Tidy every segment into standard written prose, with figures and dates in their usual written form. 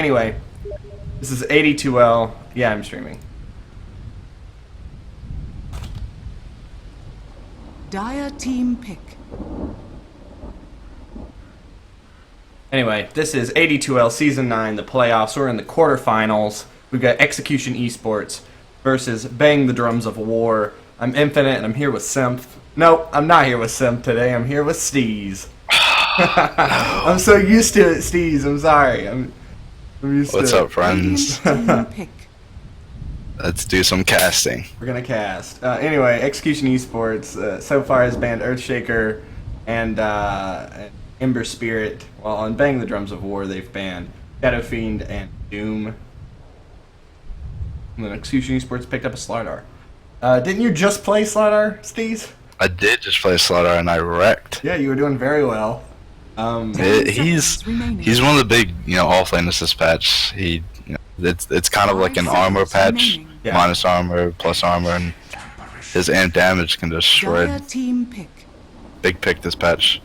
Anyway, this is AD2L. Yeah, I'm streaming. Dire team pick. Anyway, this is AD2L Season 9, the playoffs. We're in the quarterfinals. We've got Execution ESports versus Bang the Drums of War. I'm Infinite, and I'm here with Simp. Nope, I'm not here with Simp today. I'm here with Steez. I'm so used to it, Steez. I'm sorry. I'm used What's to it. up, friends? Team pick. Let's do some casting. We're going to cast. Anyway, Execution Esports so far has banned Earthshaker and Ember Spirit, while on Bang the Drums of War they've banned Shadow Fiend and Doom. And then Execution Esports picked up a Slardar. Didn't you just play Slardar, Steez? I did just play Slaughter and I wrecked. Yeah, you were doing very well. He's one of the big offlaners this patch. It's kind of like an armor patch, Yeah. minus armor, plus armor, and his amp damage can just Dire shred. team pick. Big pick this patch.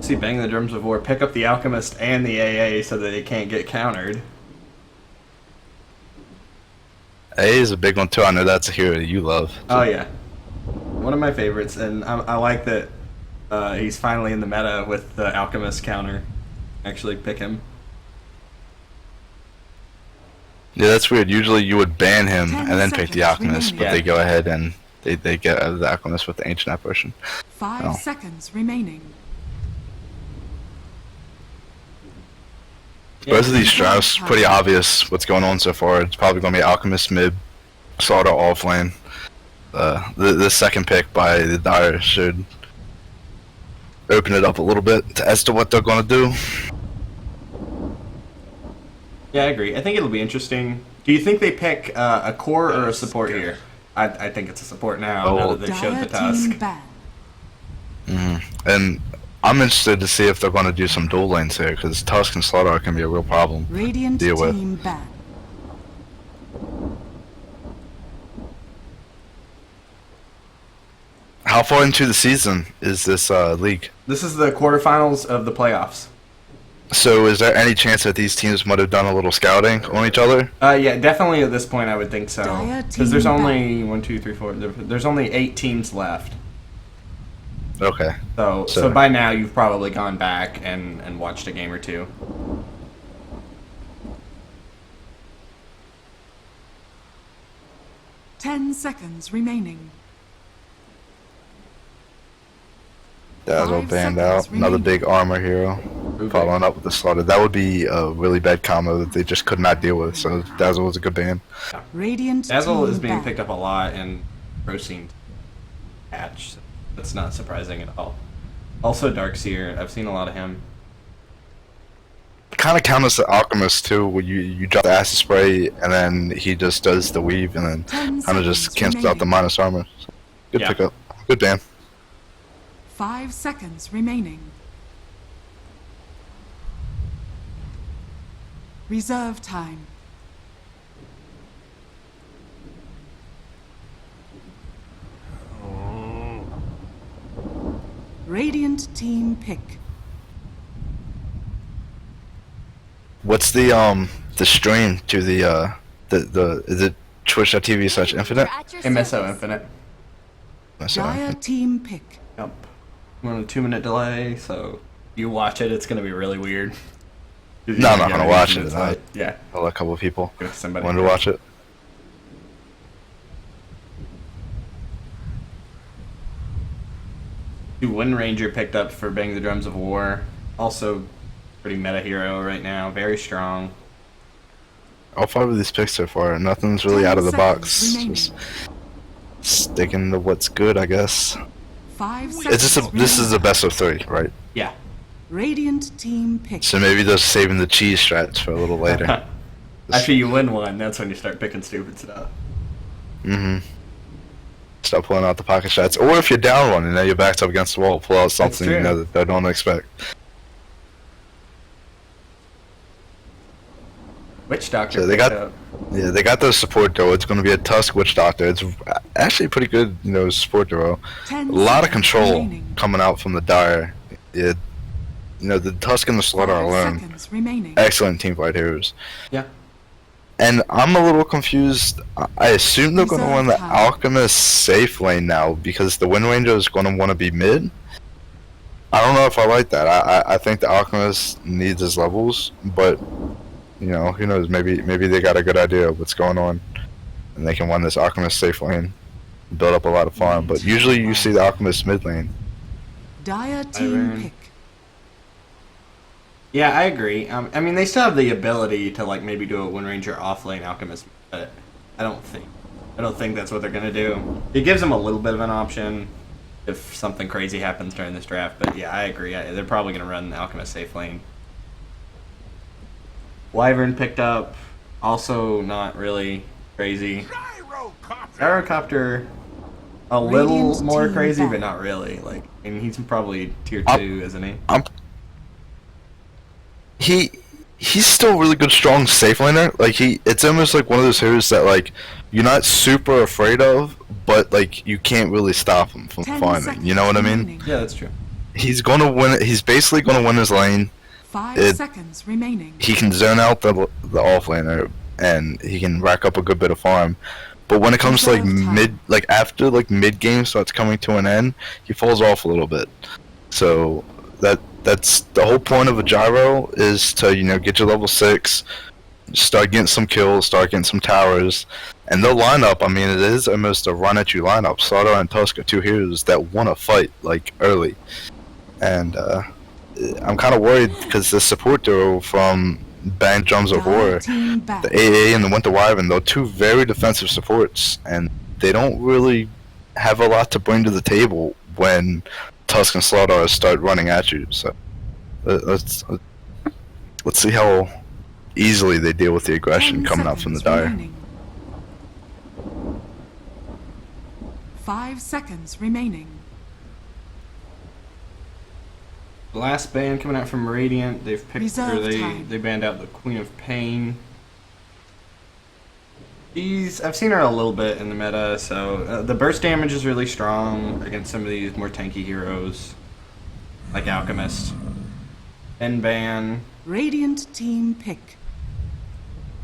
See Bang the Drums of War pick up the Alchemist and the AA so that they can't get countered. A is a big one too. I know that's a hero that you love. Oh yeah, one of my favorites, and I like that he's finally in the meta with the Alchemist counter. Actually pick him. Yeah, that's weird. Usually you would ban him 10 and then pick the seconds Alchemist, remaining. but Yeah. they go ahead and they get the Alchemist with the Ancient Apparition. 5 Oh. seconds remaining. Both of these drafts, pretty obvious what's going on so far. It's probably going to be Alchemist mid, Slaughter offlane. The second pick by the Dire should open it up a little bit as to what they're going to do. Yeah, I agree. I think it'll be interesting. Do you think they pick a core or a support here? I think it's a support now that they showed Dire the Tusk. team ban. And I'm interested to see if they're going to do some dual lanes here, because Tusk and Slaughter can be a real problem. Radiant Deal with. team ban. How far into the season is this league? This is the quarterfinals of the playoffs. So is there any chance that these teams might have done a little scouting on each other? Yeah, definitely at this point I would think so. Dire Because there's team only 1, 2, 3, 4. There's only 8 teams left. Okay. So by now you've probably gone back and watched a game or two. Ten seconds remaining. Dazzle 5 banned seconds out. Another remaining. big armor hero. Following up with the Slaughter. That would be a really bad combo that they just could not deal with, so Dazzle was a good ban. Radiant Dazzle team is being ban. picked up a lot in Proceed patch. So that's not surprising at all. Also Darkseer, I've seen a lot of him. Kind of counters the Alchemist too, where you drop the acid spray and then he just does the weave and then 10 kind of just seconds cancels out the remaining. minus armor. So, good Yeah. pickup. Good ban. 5 seconds remaining. Reserve time. Radiant team pick. What's the stream to the is it twitch.tv/infinite? MSO Infinite. Dire team pick. Yep. We're on a 2-minute delay, so you watch it, it's gonna be really weird. No, I'm not gonna watch it. It's like, yeah, I'll let a couple of people if somebody wanted to watch it. Wind Ranger picked up for Bang the Drums of War. Also pretty meta hero right now, very strong. All 5 of these picks so far, nothing's really 10 out of the seconds box. remaining. Just sticking to what's good, I guess. 5 seconds. This is the remaining. best of 3, right? Yeah. Radiant team pick. So maybe they're saving the cheese strats for a little later. After you win one, that's when you start picking stupid stuff. Mm-hmm. Start pulling out the pocket shots. Or if you're down one and now you're backed up against the wall, pull out something true. you know that they don't expect. Witch Doctor So they picked got- up. Yeah, they got the support duo. It's going to be a Tusk Witch Doctor. It's actually a pretty good, support duo. 10 A lot of seconds control remaining. coming out from the Dire. Yeah, the Tusk and the Slaughter 5 alone, seconds remaining. excellent team fight heroes. Yeah. And I'm a little confused. I assume they're going to Reserve run the time. Alchemist safe lane now because the Wind Ranger is going to want to be mid. I don't know if I like that. I think the Alchemist needs his levels, but who knows? Maybe they got a good idea of what's going on, and they can run this Alchemist safe lane, build up a lot of farm. But usually you see the Alchemist mid lane. Dire team Iron. pick. Yeah, I agree. I mean, they still have the ability to like maybe do a Wind Ranger off lane Alchemist, but I don't think that's what they're gonna do. It gives them a little bit of an option if something crazy happens during this draft. But yeah, I agree. They're probably gonna run Alchemist safe lane. Wyvern picked up, also not really crazy. Gyrocopter, a little Radiant more team crazy, bomb. but not really. Like, I mean, he's probably tier 2, isn't he? He's still a really good, strong safe laner. Like it's almost like one of those heroes that like you're not super afraid of, but like you can't really stop him from 10 farming. seconds You know what I mean? remaining. Yeah, that's true. He's gonna win. He's basically gonna win his lane. 5 seconds remaining. He can zone out the off laner, and he can rack up a good bit of farm. But when it comes to like after mid game starts coming to an end, he falls off a little bit. So that's the whole point of a gyro is to get your level 6, start getting some kills, start getting some towers, and they'll line up. I mean, it is almost a run at you lineup. Slaughter and Tusk are two heroes that want to fight like early, and I'm kind of worried because the support duo from Bang Drums of Dire War, team back. the AA and the Winter Wyvern, they're two very defensive supports, and they don't really have a lot to bring to the table when Tusk and Slaughter start running at you. So let's see how easily they deal with the aggression 10 coming out from the seconds Dire. remaining. 5 seconds remaining. The last band coming out from Radiant, they've picked Reserve or time. they banned out the Queen of Pain. I've seen her a little bit in the meta, so the burst damage is really strong against some of these more tanky heroes, like Alchemist. And ban Radiant team pick.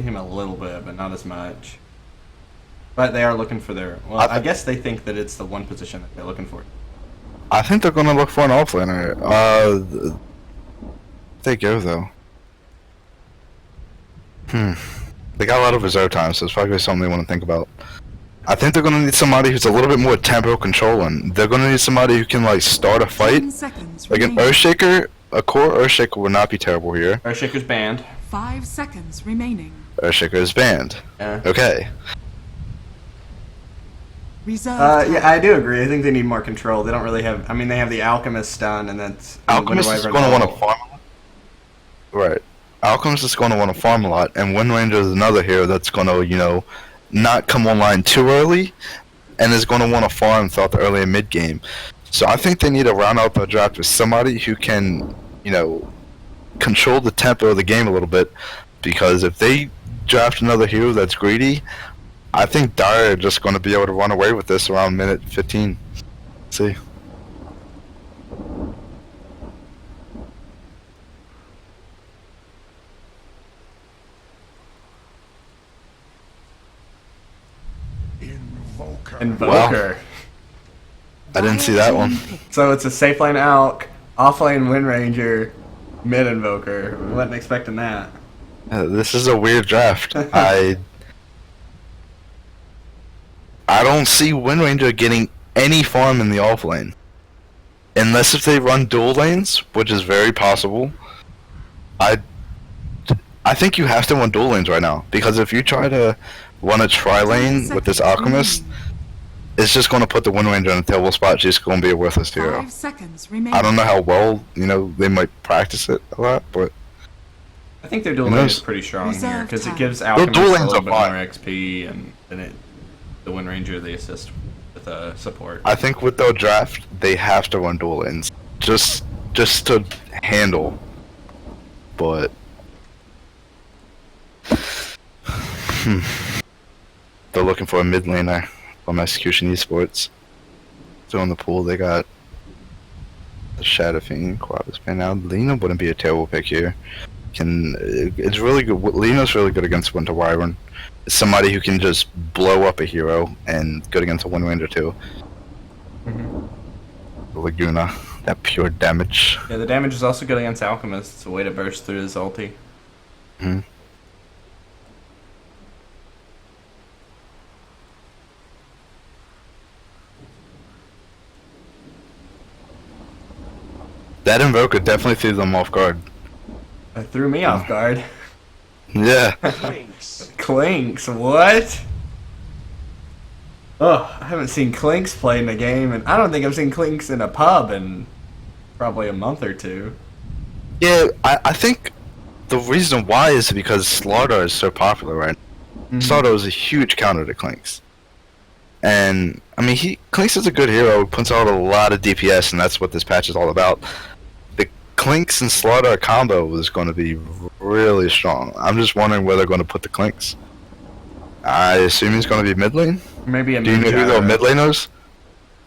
him a little bit, but not as much. But they are looking for their. Well, I guess they think that it's the one position that they're looking for. I think they're gonna look for an offlaner. They go though. They got a lot of reserve time, so it's probably something they want to think about. I think they're gonna need somebody who's a little bit more tempo controlling. They're gonna need somebody who can like start a 10 fight. seconds Like an remaining. Earthshaker, a core Earthshaker would not be terrible here. Earthshaker's banned. 5 seconds remaining. Earthshaker is banned. Yeah. Okay. Reserve time. Yeah, I do agree. I think they need more control. They don't really have. I mean, they have the Alchemist stun, and that's Alchemist is going to want to farm a lot. Right. Alchemist is going to want to farm a lot, and Wind Ranger is another hero that's going to, not come online too early, and is going to want to farm throughout the early and mid game. So I think they need to round out the draft with somebody who can, control the tempo of the game a little bit, because if they draft another hero that's greedy, I think Dire are just going to be able to run away with this around minute 15. See. Invoker. I didn't see that one. So it's a safe lane Alk, off lane Wind Ranger, mid Invoker. We wasn't expecting that. This is a weird draft. I don't see Wind Ranger getting any farm in the off lane. Unless if they run dual lanes, which is very possible. I think you have to run dual lanes right now, because if you try to run a tri-lane with this Alchemist, it's just going to put the Wind Ranger in a terrible spot. She's going to be a worthless hero. 5 seconds remaining. I don't know how well, they might practice it a lot, but I think their dual Who lane knows? is pretty strong Reserve here because it time. gives dual Alchemist a lanes little are bit more fine. XP, and then the Wind Ranger they assist with support. I think with their draft, they have to run dual lanes. Just to handle. But they're looking for a mid laner from Execution Esports. So in the pool they got Shadow Fiend, Quavis pan out. Lena wouldn't be a terrible pick here. It's really good. Lena's really good against Winter Wyvern. It's somebody who can just blow up a hero and good against a Wind Ranger too. Laguna, that pure damage. Yeah, the damage is also good against Alchemist. It's a way to burst through his ulti. That Invoker definitely threw them off guard. It threw me off guard. Yeah. Clinks, what? Oh, I haven't seen Clinks play in a game, and I don't think I've seen Clinks in a pub in probably a month or two. Yeah, I think the reason why is because Slardar is so popular right now. Slardar is a huge counter to Clinks. And, I mean, Clinks is a good hero, puts out a lot of DPS, and that's what this patch is all about. The Clinks and Slardar combo is going to be really strong. I'm just wondering where they're going to put the Clinks. I assume he's going to be mid lane? Maybe a Do you know who the mid laners?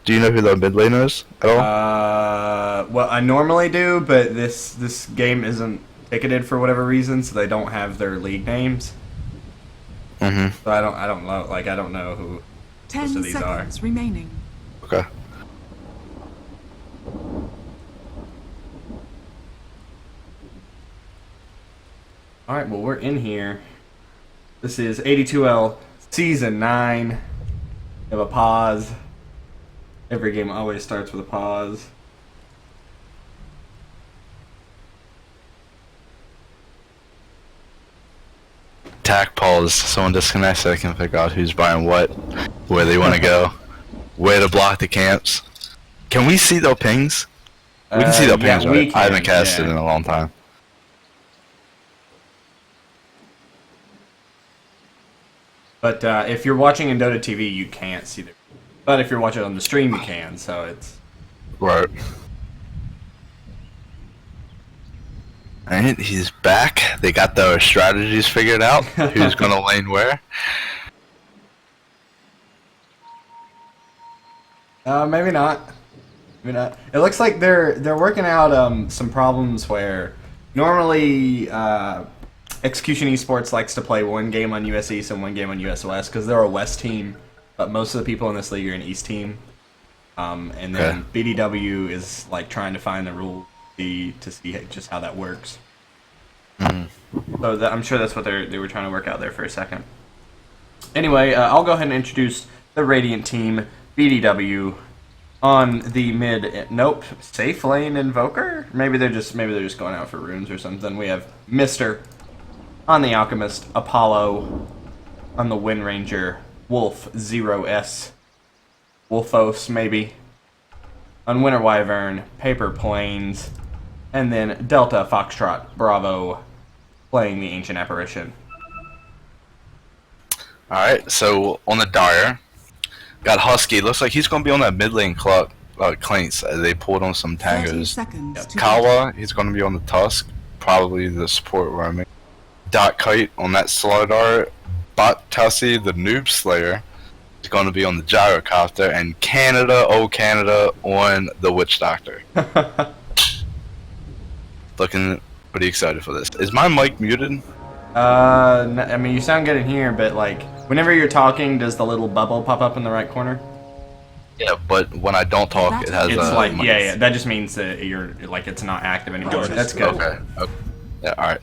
Do you know who the mid laners at all? Well, I normally do, but this game isn't ticketed for whatever reason, so they don't have their league names. So I don't know. Like, I don't know who 10 most of these are. seconds remaining. Okay. All right, well, we're in here. This is AD2L Season 9. We have a pause. Every game always starts with a pause. Tack pause. Someone disconnects so I can figure out who's buying what, where they want to go, where to block the camps. Can we see their pings? We can see their yeah, pings, we right? can, I haven't casted yeah. in a long time. But if you're watching in Dota TV, you can't see them. But if you're watching on the stream, you can. So it's Right. Alright, he's back. They got their strategies figured out. Who's gonna lane where? maybe not. Maybe not. It looks like they're working out some problems where normally Execution Esports likes to play one game on US East and one game on US West because they're a West team, but most of the people in this league are an East team. And then BDW is like trying to find the rule to see just how that works. So I'm sure that's what they were trying to work out there for a second. Anyway, I'll go ahead and introduce the Radiant team, BDW, on the mid. Nope, safe lane Invoker. Maybe they're just going out for runes or something. We have Mister on the Alchemist, Apollo on the Wind Ranger, Wolf 0S, Wolfos maybe on Winter Wyvern, Paper Plains, and then Delta Foxtrot Bravo playing the Ancient Apparition. Alright, so on the Dire, got Husky. Looks like he's going to be on that mid lane Clinks. They pulled on some 30 tangos. seconds to Kawa, he's going to be on the Tusk. Probably the support roaming. Dot Kite on that Slardar. Bot Tussie, the Noob Slayer, is going to be on the Gyrocopter. And Canada, oh Canada, on the Witch Doctor. Looking pretty excited for this. Is my mic muted? I mean, you sound good in here, but like, whenever you're talking, does the little bubble pop up in the right corner? Yeah, but when I don't talk, it has It's a... like, yeah, that just means that you're, like, it's not active anymore. That's good. Okay. Yeah, alright.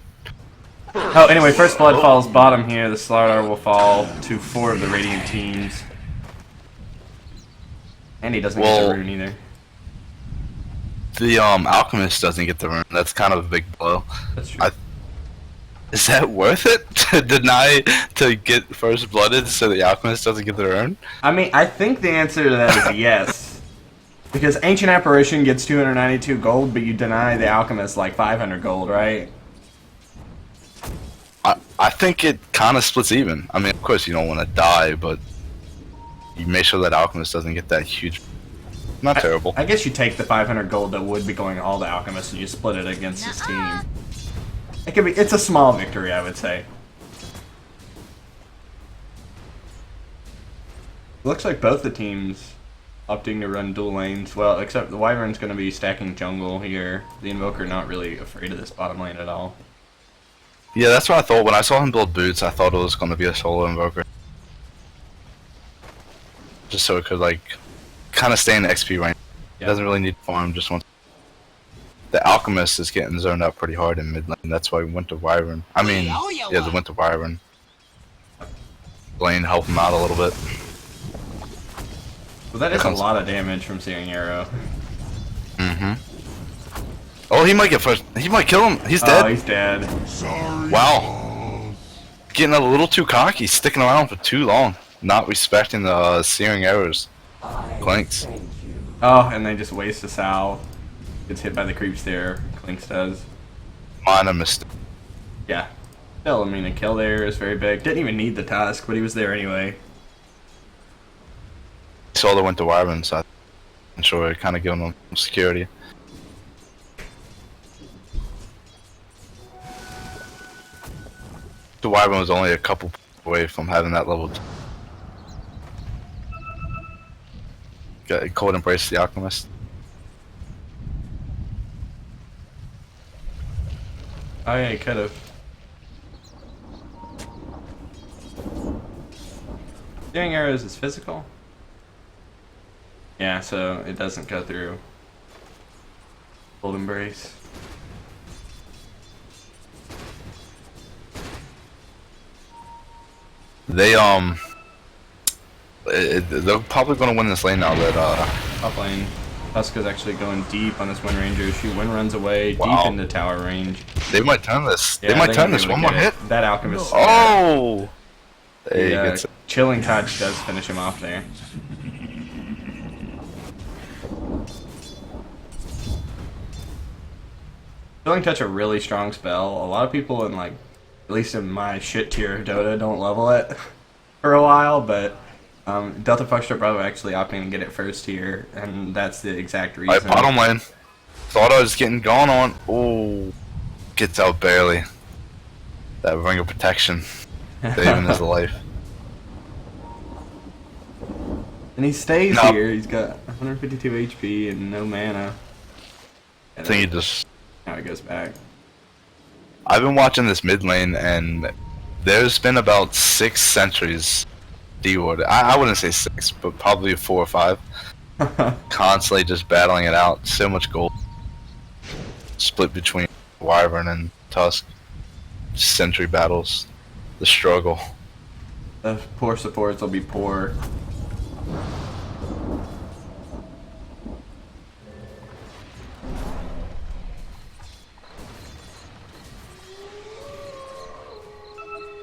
Oh, anyway, First Blood falls bottom here. The Slardar will fall to 4 of the Radiant teams. And he doesn't get the rune either. The Alchemist doesn't get the rune. That's kind of a big blow. That's true. Is that worth it to deny to get First Blooded so the Alchemist doesn't get the rune? I mean, I think the answer to that is yes. Because Ancient Apparition gets 292 gold, but you deny the Alchemist like 500 gold, right? I think it kind of splits even. I mean, of course you don't want to die, but you make sure that Alchemist doesn't get that huge... Not terrible. I guess you take the 500 gold that would be going to all the Alchemists and you split it against his team. It could be. It's a small victory, I would say. Looks like both the teams opting to run dual lanes. Well, except the Wyvern's going to be stacking jungle here. The Invoker not really afraid of this bottom lane at all. Yeah, that's what I thought. When I saw him build boots, I thought it was going to be a solo Invoker. Just so it could, like, kind of stay in the XP range. Yeah. Doesn't really need farm, just wants... The Alchemist is getting zoned out pretty hard in mid lane. That's why we went to Wyvern. I mean, yeah, they went to Wyvern. Lane help him out a little bit. Well, that is a lot of damage from Searing Arrow. Mm-hmm. Oh, he might get first. He might kill him. He's dead. Oh, he's dead. Wow. Getting a little too cocky, sticking around for too long. Not respecting the Searing Arrows. Clinks. Oh, and they just waste a Sal. Gets hit by the creeps there. Clinks does. Minor mistake. Yeah. Still, I mean, a kill there is very big. Didn't even need the Tusk, but he was there anyway. Saw they went to Wyvern, so I'm sure it kind of giving them some security. The Wyvern was only a couple away from having that level. Got a cold embrace the Alchemist. Oh yeah, he could have. Searing Arrows is physical? Yeah, so it doesn't go through Cold Embrace. They they're probably gonna win this lane now that Top lane. Tusk is actually going deep on this Wind Ranger. She Wind runs away Wow. deep into tower range. they might turn this. Yeah, they might turn might this. be able One to more get hit. it. That Alchemist. Oh. There he The, gets it. Chilling Touch does finish him off there. Chilling Touch a really strong spell. A lot of people in like, at least in my shit tier Dota, don't level it for a while, but Delta Foxtrot Bravo actually opting to get it first here, and that's the exact reason. Alright, bottom lane. Thought I was getting gone on. Oh, gets out barely. That ring of protection, saving his life. And he stays No. here. He's got 152 HP and no mana. I think he just. Now he goes back. I've been watching this mid lane, and there's been about 6 sentries D-warded. I wouldn't say 6, but probably 4 or 5. Constantly just battling it out. So much gold. Split between Wyvern and Tusk. Sentry battles. The struggle. The poor supports will be poor.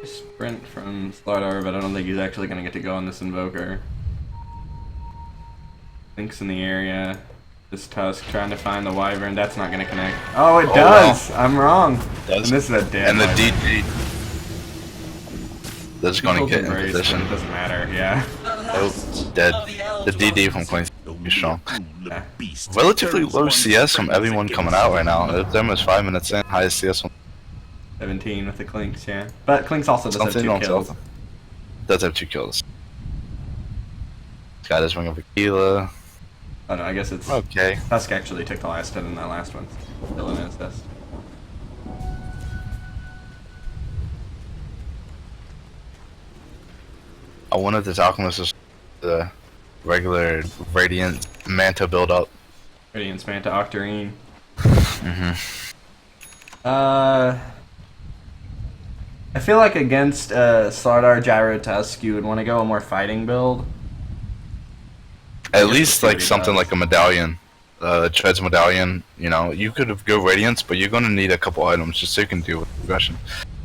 Sprint from Slardar, but I don't think he's actually going to get to go on this Invoker. Link's in the area. This Tusk trying to find the Wyvern. That's not going to connect. Oh, it does! Wow. I'm wrong. Does. And this is a dead And the Wyvern. DD. That's gonna People's get in embrace, position. It doesn't matter, yeah. Nope, dead. The DD from Queen's is strong. Yeah. Relatively low CS from everyone coming out right now. It's almost 5 minutes in. Highest CS from 17 with the Clinks, yeah. But Clinks also does have something 2 on kills. something. Does have 2 kills. Got his ring of Aquila. Oh no, I guess it's... Okay. Tusk actually took the last hit in that last one. Still in his dust. I wonder if this Alchemist is the regular Radiant Manta build up. Radiance Manta Octarine. Mm-hmm. I feel like against Slardar Gyro Tusk, you would want to go a more fighting build. At guess least we'll see like what he something does. like a medallion. Treads medallion, you know, you could go Radiance, but you're gonna need a couple items just so you can deal with progression.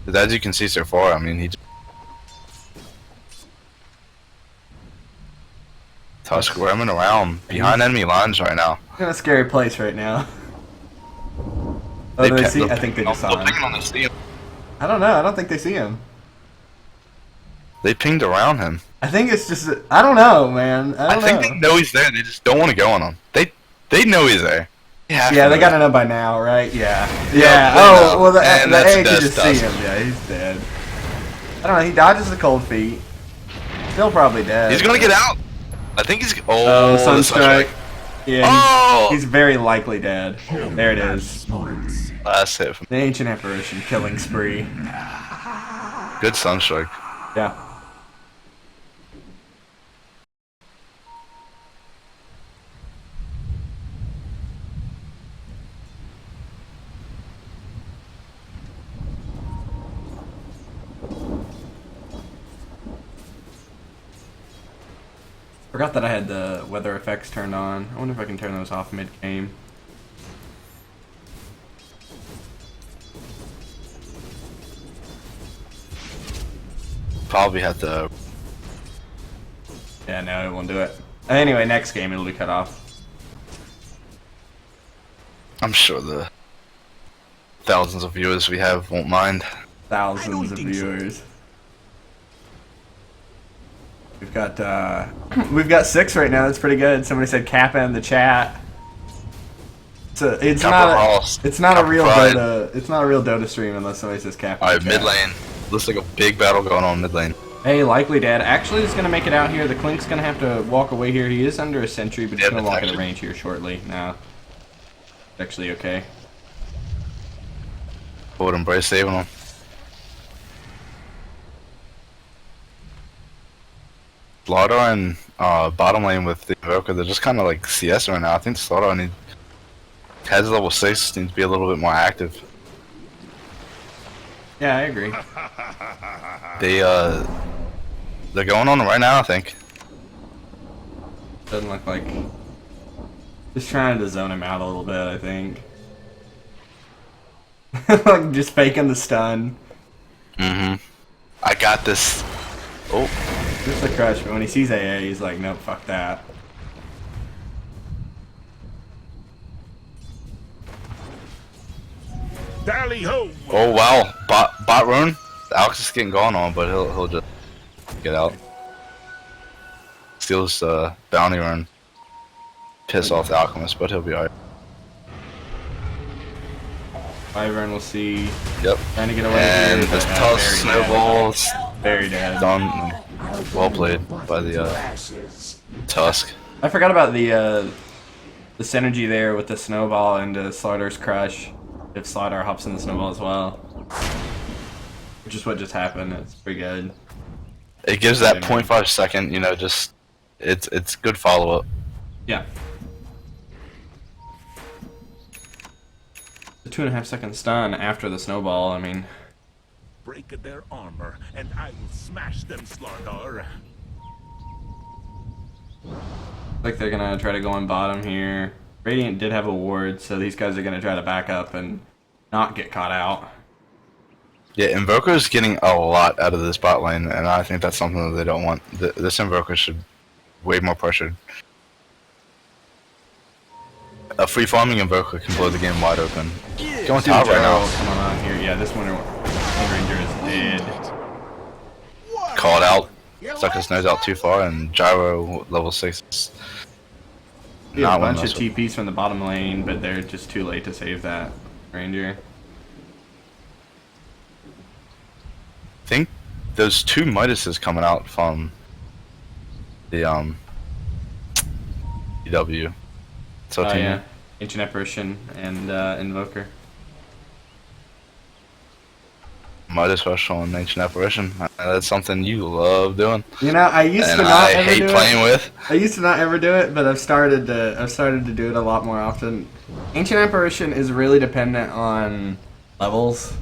Because as you can see so far, I mean, he just Tusk roaming around behind enemy lines right now. In a scary place right now. Oh, They do they pe- see? they're I think they just saw they're pinging him. on the sea. I don't know. I don't think they see him. They pinged around him. I think it's just... I don't know, man. I I don't think know. they know he's there. They just don't want to go on him. They know he's there. Yeah, they gotta know by now, right? Yeah. Yeah, Yeah. they Oh, know. well, the And A that's could just see Tusk. him. Yeah, he's dead. I don't know. He dodges the cold feet. Still probably dead. He's gonna get out. I think he's. Oh, Oh, Sunstrike. Yeah, Oh! he's very likely dead. There it is. Last hit from The Ancient Apparition killing spree. good Sunstrike. Yeah. Forgot that I had the weather effects turned on. I wonder if I can turn those off mid-game. Probably have to. Yeah, no, it won't do it. Anyway, next game it'll be cut off. I'm sure the thousands of viewers we have won't mind. Thousands of viewers. We've got 6 right now. That's pretty good. Somebody said Kappa in the chat. So it's not a real Pride. Dota. It's not a real Dota stream unless somebody says Kappa. Alright, mid lane. Looks like a big battle going on mid lane. Hey, likely dead. Actually, is gonna make it out here. The Clink's gonna have to walk away here. He is under a sentry, but he's gonna walk out of range here shortly. Now, actually okay. Forward embrace saving him. Slaughter and bottom lane with the Invoker, they're just kind of like CS right now. I think Slaughter has level 6, needs to be a little bit more active. Yeah, I agree. They're going on right now, I think. Doesn't look like. Just trying to zone him out a little bit, I think. Like just faking the stun. Mm-hmm. I got this. Oh. Just a crush, but when he sees AA, he's like, nope, fuck that. Tally ho! Oh wow. Bot rune. Alex is getting going on, but he'll just get out. Steals bounty rune. Piss off the Alchemist, but he'll be alright. Wyvern will see. Yep. Trying to get away And here, the but, toss snowballs. Very dead. Done. Well played by the Tusk. I forgot about the synergy there with the snowball and Slaughter's crush. If Slaughter hops in the snowball as well, which is what just happened. It's pretty good. It gives that 0.5 second, you know, just it's good follow up. Yeah. The 2.5 second stun after the snowball. I mean, Break their armor, and I will smash them, Slardar. like they're gonna try to go on bottom here. Radiant did have a ward, so these guys are gonna try to back up and not get caught out. Yeah, Invoker's getting a lot out of this bot lane, and I think that's something that they don't want. This Invoker should way more pressured. A free farming Invoker can blow the game wide open. Going top right now. Coming on here. Yeah, this Wind Ranger is dead. Called out. Stuck his nose out too far, and Gyro level 6. Yeah, a bunch of TPs from the bottom lane, but they're just too late to save that Ranger. I think there's 2 Midases coming out from the EW. So Oh yeah, Ancient Apparition and Invoker. Midas Rush on Ancient Apparition. That's something you love doing. You know, I used And to not I ever hate do playing it. with. I used to not ever do it, but I've started to do it a lot more often. Ancient Apparition is really dependent on levels.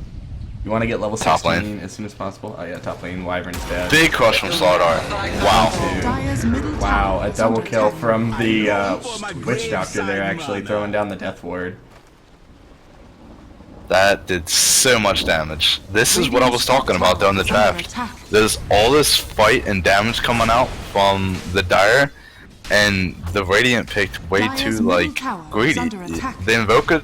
You want to get level Top 16 lane. as soon as possible. Oh yeah, top lane, Wyvern's dead. Big crush from Slardar. Wow. Dire's middle Wow, tower a is double under kill attack. from the Witch Doctor there, actually throwing down the Death Ward. That did so much damage. This is what I was talking about during the draft. There's all this fight and damage coming out from the Dire, and the Radiant picked way too like greedy. The Invoker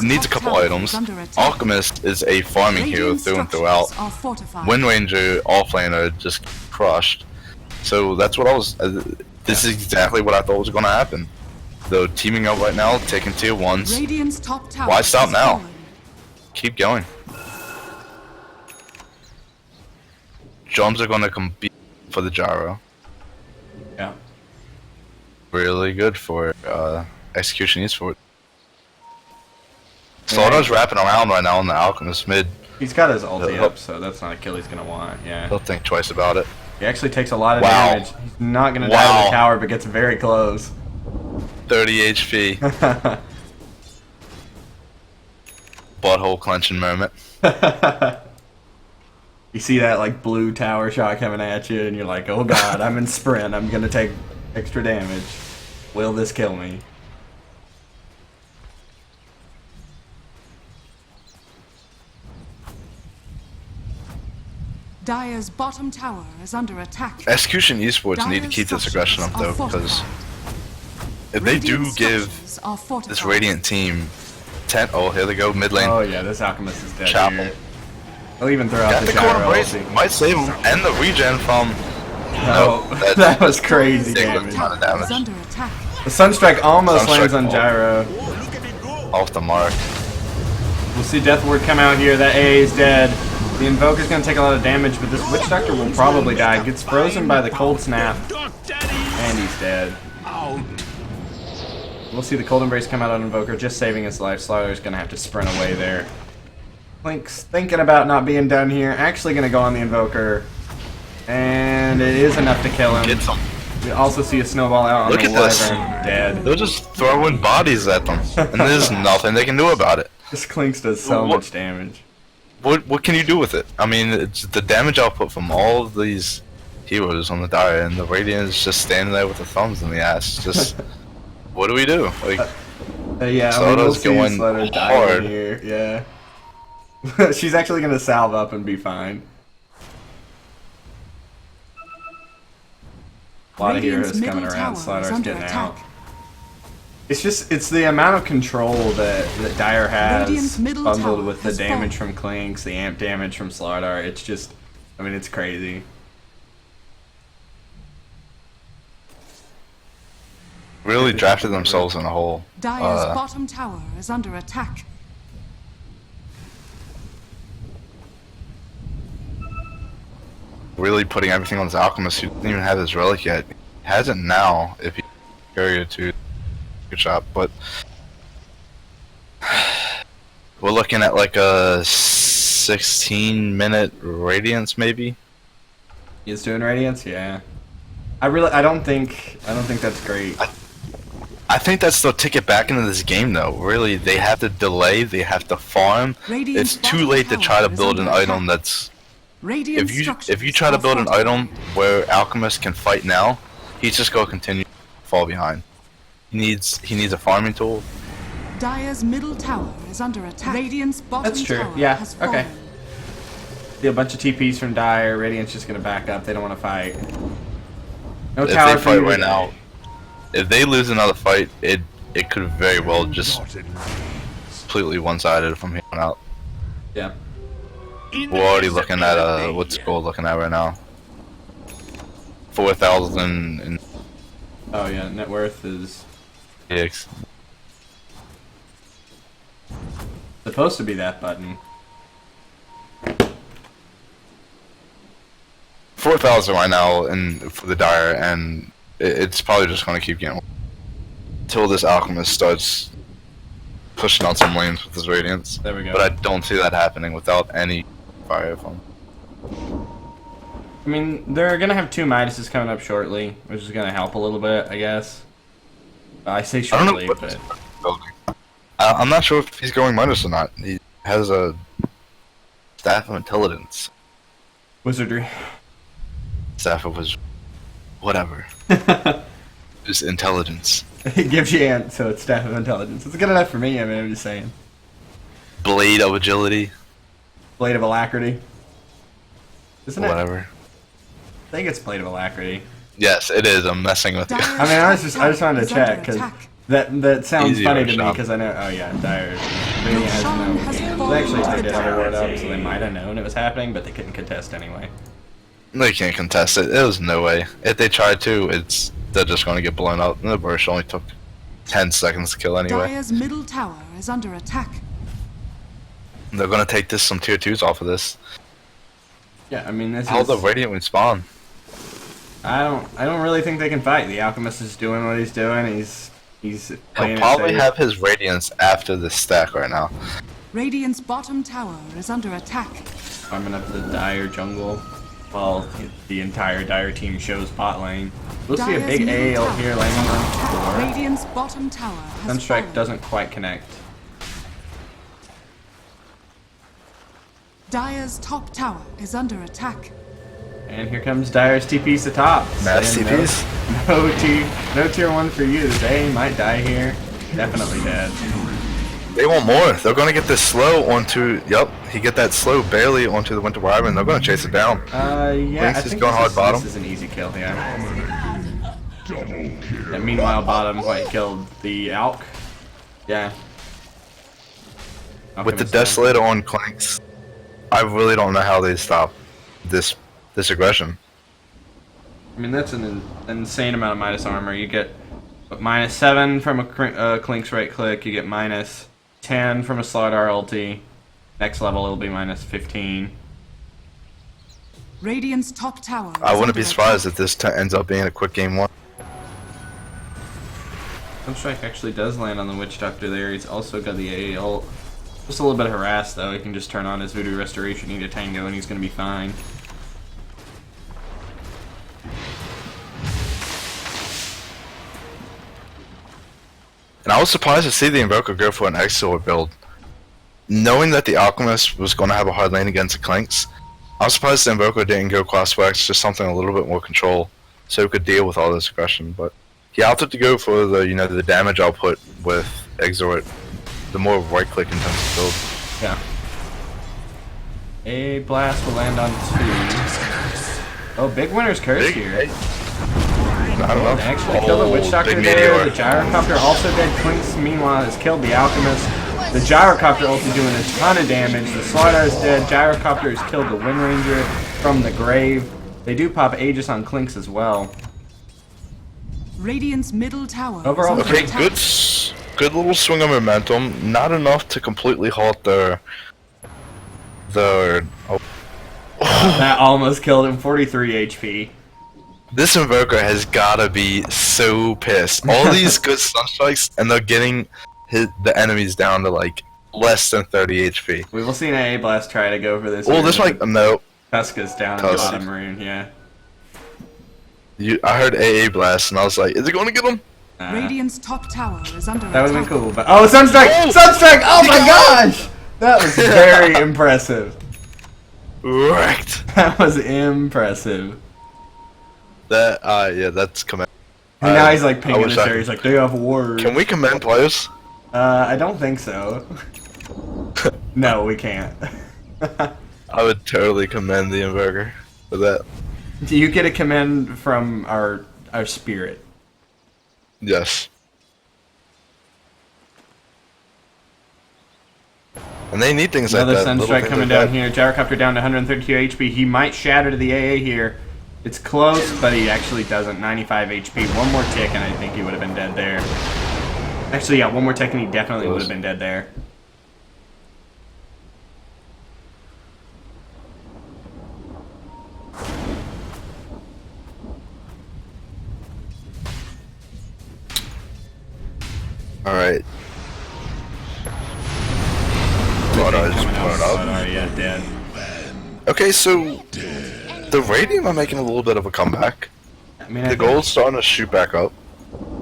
needs a couple items. Alchemist is a farming hero through and throughout. Wind Ranger offlaner just crushed. So that's what I was. This is exactly what I thought was going to happen. Though teaming up right now, taking tier 1s. Why stop now? Keep going. Drums are going to compete for the Gyro. Yeah. really good for Execution Esports. Slaughter's wrapping around right now on the Alchemist mid. He's got his ulti up, so that's not a kill he's gonna want. Yeah. He'll think twice about it. He actually takes a lot of Wow. damage. He's not gonna die to the tower, but gets very close. 30 HP. Butthole clenching moment. You see that like blue tower shot coming at you, and you're like, "Oh God, I'm in sprint. I'm gonna take extra damage. Will this kill me?" Dire's bottom tower is under attack. Execution Esports need to keep this aggression up though, because if they do give this Radiant team 10, oh here they go, mid lane. Oh yeah, this Alchemist is dead Chapel. here. He'll even throw out Got the the corner gyro brace, ulti. might save him, and the regen from. No, that's- that was crazy Ridiculous damage. amount of damage. Is under attack. The Sunstrike almost Sunstrike lands on ball. gyro. Off the mark. We'll see Death Ward come out here. That AA is dead. The Invoker's gonna take a lot of damage, but this Witch Doctor will probably die. Gets frozen by the cold snap, and he's dead. We'll see the Cold Embrace come out on Invoker, just saving his life. Slaughter's gonna have to sprint away there. Link's thinking about not being done here. Actually gonna go on the Invoker, and it is enough to kill him. Gets them. We also see a snowball out on Look the at this. Wyvern, dead. They're just throwing bodies at them, and there's nothing they can do about it. This Clinks does so What- much damage. What can you do with it? I mean, it's the damage output from all of these heroes on the Dire, and the Radiant is just standing there with their thumbs in the ass. Just, what do we do? Like, Yeah, I mean, we'll Slaughter's see going Slaughter die hard. here. Yeah. She's actually gonna salve up and be fine. A lot of Radiant's heroes coming middle around. tower is Slaughter's under getting attack. out. It's the amount of control that Dire has Radiant's middle bundled tower with the has damage fallen. from Clinks, the amp damage from Slaughter. It's just, I mean, it's crazy. really drafted themselves in a hole. Dire's bottom tower is under attack. Really putting everything on his Alchemist, who doesn't even have his Relic yet. He has it now, if he carry it to good shot, but we're looking at like a 16-minute Radiance, maybe. He's doing Radiance, yeah. I don't think that's great. I think that's the ticket back into this game, though. Really, they have to delay, they have to farm. Radiant's It's too bottom late to tower try to is build an under item attack. that's. Radiant If you structures try to are build an fortified. item where Alchemist can fight now, he's just gonna continue to fall behind. He needs a farming tool. Dire's middle tower is under attack. Radiant's bottom That's true. tower Yeah, has okay. fallen. See a bunch of TPs from Dire. Radiant's just gonna back up. They don't want to fight. No If tower they for fight you right today. now, if they lose another fight, it could very well just completely one-sided from here on out. Yeah. We're already looking at what's gold looking at right now. 4,000 in Oh yeah. Net worth is EX. supposed to be that button. 4,000 right now for the Dire, and it's probably just going to keep getting until this Alchemist starts pushing out some lanes with his Radiance. There we go. But I don't see that happening without any fire from. I mean, they're gonna have two Midases coming up shortly, which is gonna help a little bit, I guess. I say I don't shortly, know but what I'm not sure if he's going Midas or not. He has a Staff of Intelligence. Wizardry. Staff of was whatever. Just intelligence. It gives you ant, so it's Staff of Intelligence. It's good enough for me. I mean, I'm just saying. Blade of Agility. Blade of Alacrity. Isn't it? Whatever. I think it's Blade of Alacrity. Yes, it is. I'm messing with you. Dire's I mean, I just wanted to is under check because attack. that sounds Easy funny to me workshop. because I know. Oh yeah, Dire. Radiant has Roshan no. has They fallen actually to they the did have a ward tower. up, so they might have known it was happening, but they couldn't contest anyway. They can't contest it. There was no way. If they tried to, they're just going to get blown up. And the burst only took 10 seconds to kill anyway. Dire's middle tower is under attack. They're going to take some tier 2s off of this. Yeah, I mean this How is. the Radiant would spawn. I don't really think they can fight. The Alchemist is doing what he's doing. He's playing He'll it probably safe. have his Radiance after the stack right now. Radiant's bottom tower is under attack. Farming up the Dire jungle while the entire Dire team shows bot lane. We'll see a Dire's big middle AL tower here is landing under on attack. 4. Radiant's bottom tower has Sunstrike fallen. doesn't quite connect. Dire's top tower is under attack. And here comes Dire's TP's to top. Mass Saying TPs? No tier 1 for you. This A might die here. Definitely dead. They want more. They're gonna get this slow onto. Yep, he get that slow barely onto the Winter Wyvern. They're gonna chase it down. Yeah, Lynx I is think going hard bottom. This is an easy kill, yeah. And meanwhile, bottom quite killed the Alk. Yeah. With the Alchemist down. Desolator on Clanks, I really don't know how they stop this aggression. I mean, that's an insane amount of minus armor. You get -7 from a Klink's right click. You get -10 from a Slardar ulti. Next level, it'll be -15. Radiant's top tower is I wouldn't be under surprised attack. if this ends up being a quick game 1. Sunstrike actually does land on the Witch Doctor there. He's also got the AA ult. Just a little bit harassed though. He can just turn on his Voodoo Restoration, eat a Tango, and he's gonna be fine. And I was surprised to see the Invoker go for an Exor build. Knowing that the Alchemist was going to have a hard lane against the Clanks, I was surprised the Invoker didn't go Class Wax, just something a little bit more control, so he could deal with all this aggression. But he opted to go for the the damage output with Exort, the more right-click intensive build. Yeah. A blast will land on 2. Oh, big winner's curse here. I don't know. They actually killed the Witch Doctor big there. meteor. The Gyrocopter also dead. Clinks, meanwhile, has killed the Alchemist. The Gyrocopter ulti doing a ton of damage. The Slardar is dead. Gyrocopter has killed the Wind Ranger from the grave. They do pop Aegis on Clinks as well. Radiant's middle tower Overall, is under Okay, attack. good little swing of momentum. Not enough to completely halt their oh, That almost killed him. 43 HP. this Invoker has gotta be so pissed. All these good Sunstrikes, and they're getting the enemies down to like less than 30 HP. We will see an AA Blast try to go for this. Well, here, this but might no. Tuska's down in the Tusk. bottom rune, yeah. I heard AA Blast, and I was like, is it going to get him? Radiant's top tower is under That would have attack. been cool, but oh, Sunstrike! Oh! Sunstrike! Oh my He got gosh! That was very impressive. Wrecked. That was impressive. That yeah, that's commend. And now he's like pinging wish the I chair. He's like, "Do you have words?" Can we commend players? I don't think so. No, we can't. I would totally commend the Invoker for that. Do you get a commend from our spirit? Yes. And they need things Another like that. little Sunstrike things coming like down that. here. Gyrocopter down to 132 HP. He might shatter to the AA here. It's close, but he actually doesn't. 95 HP. One more tick, and I think he would have been dead there. Actually, yeah, one more tick, and he definitely would have been dead there. Alright. Thought I was Coming out, blown up. Slardar, yeah, dead. Okay, so the Radiant are making a little bit of a comeback. I mean, The gold's starting to shoot back up.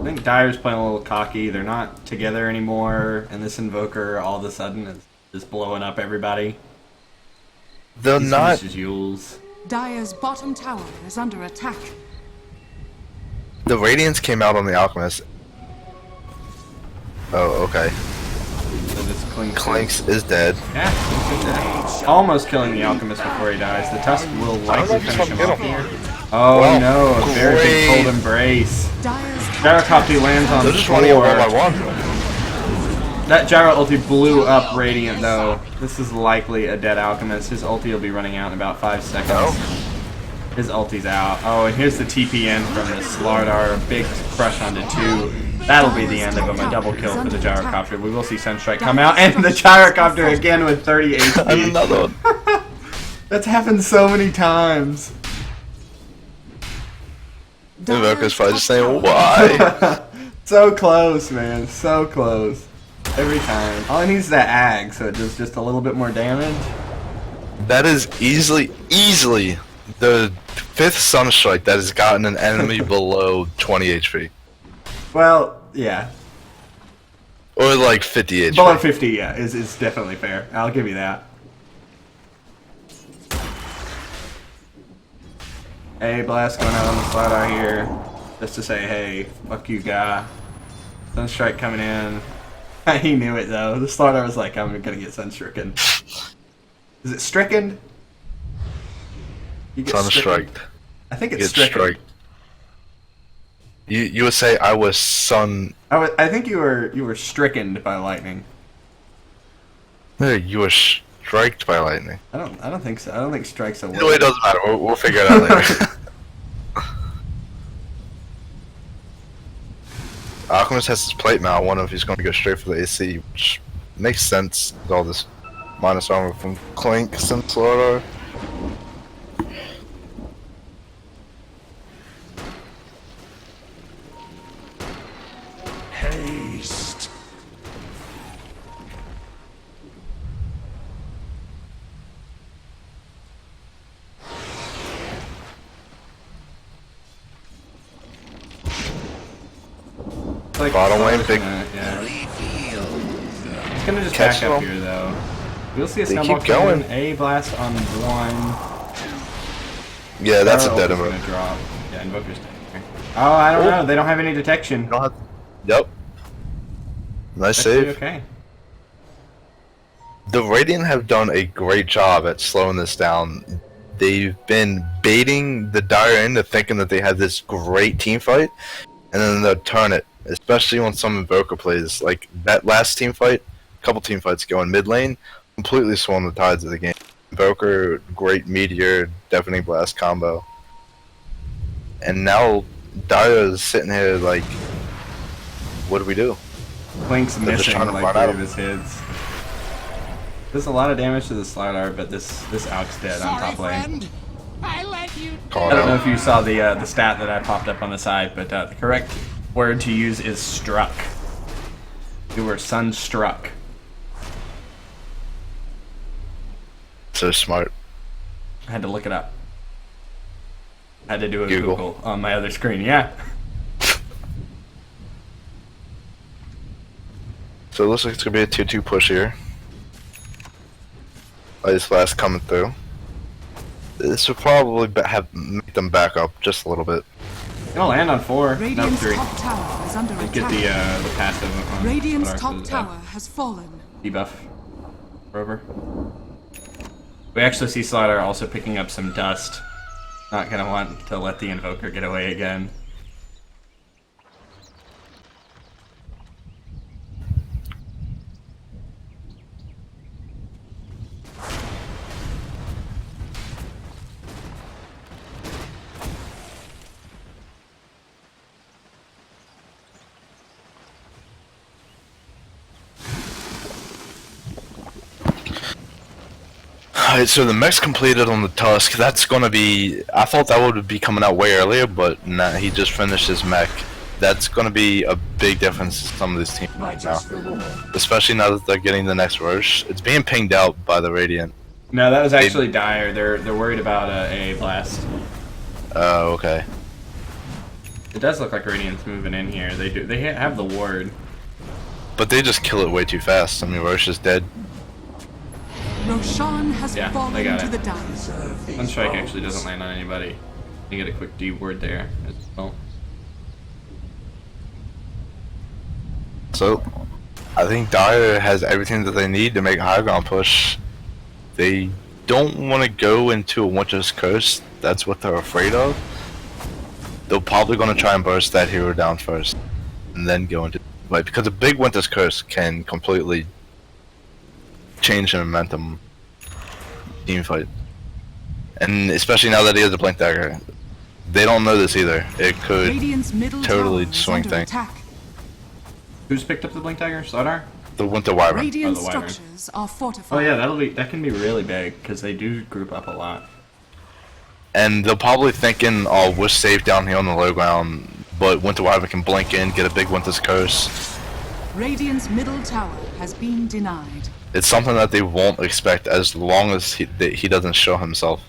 I think Dire's playing a little cocky. They're not together anymore, and this Invoker all of a sudden is just blowing up everybody. They're He's not. just Yules. Dire's bottom tower is under attack. The Radiance came out on the Alchemist. Oh, okay. So this Clanks is dead. Yeah, Clinks is dead. Almost killing the Alchemist before he dies. The Tusk will likely if finish he's him gonna off get here. him. Oh Wow, no, a very big great. cold embrace. Dire's Gyrocopter lands on They're just running it 4. one by one. That Gyro ulti blew up Radiant though. This is likely a dead Alchemist. His ulti will be running out in about 5 seconds. No. His ulti's out. Oh, and here's the TPN from the Slardar. A big crush onto 2. That'll be the end of him. A double kill for the Gyrocopter. We will see Sunstrike come out. And the Gyrocopter again with 30 And HP. another one. That's happened so many times. Invoker's probably just saying, why? So close, man. So close. Every time. All he needs is that ag, so it does just a little bit more damage. That is easily the 5th Sunstrike that has gotten an enemy below 20 HP. Well, yeah. Or like 50 HP. Below 50, yeah, is definitely fair. I'll give you that. Hey, Blast going out on the slide out here. Just to say, hey, fuck you, guy. Sunstrike coming in. He knew it, though. The slaughter was like, I'm gonna get Sunstricken. Is it stricken? You get Sunstriked. I think You it's get stricken. striked. You would say I was I think you were stricken by lightning. No, you were striked by lightning. I don't think so. I don't think strike's a word. Either way, it doesn't matter. We'll figure it out later. Alchemist has his plate now. I wonder if he's going to go straight for the AC, which makes sense with all this minus armor from Clink and Slaughter. Haste. Like, Bottom lane, big. Yeah. He's gonna just Catch back up them. here, though. We'll see a They snowball keep going. coming. A blast on one. Yeah, that's a Barrel dead is move. gonna drop. Yeah, Invoker's dead. Oh, I don't know. They don't have any detection. Yep. Nice Actually, save. okay. The Radiant have done a great job at slowing this down. They've been baiting the Dire into thinking that they have this great team fight, and then they'll turn it. Especially when some Invoker plays. Like that last team fight, a couple team fights ago in mid lane, completely swung the tides of the game. Invoker, great Meteor, Deafening Blast combo. And now Dire is sitting here like, what do we do? Blink's They're just missing trying to like run 3 out of of- his hits. Does a lot of damage to the slide art, but this Alk's dead on top lane. Call I don't know out. if you saw the stat that I popped up on the side, but the correct word to use is struck. You were sunstruck. So smart. I had to look it up. I had to do a Google. Google on my other screen. Yeah. So it looks like it's gonna be a 2-2 push here. Ice Blast coming through. This will probably make them back up just a little bit. Gonna land on 4. No, Radiant's 3. top tower is under Get attack. the passive on Radiant's what top ours is, tower has fallen. debuff. Rover. We actually see Slider also picking up some dust. Not gonna want to let the Invoker get away again. Alright, so the mech's completed on the Tusk. That's gonna be. I thought that would be coming out way earlier, but nah, he just finished his mech. That's gonna be a big difference in some of these teams right now. Especially now that they're getting the next Roche. It's being pinged out by the Radiant. No, that was actually Dire. They're worried about a blast. Oh, okay. It does look like Radiant's moving in here. They do. They have the ward. But they just kill it way too fast. I mean, Roche is dead. Roshan has Yeah, fallen they got to it. the Dire. Sunstrike actually doesn't land on anybody. You get a quick D ward there as well. So, I think Dire has everything that they need to make a high ground push. They don't want to go into a Winter's Curse. That's what they're afraid of. They're probably going to try and burst that hero down first, and then go into like because a big Winter's Curse can completely change the momentum team fight, and especially now that he has a blink dagger, they don't know this either. It could Radiant's middle totally tower is swing under things. attack. Who's picked up the Blink Dagger? Slardar? The Winter Wyvern. Radiant the Wyvern. structures are fortified. Oh yeah, that can be really big because they do group up a lot. And they're probably thinking, oh, we're safe down here on the low ground, but Winter Wyvern can blink in, get a big Winter's Curse. Radiant's middle tower has been denied. It's something that they won't expect as long as he doesn't show himself.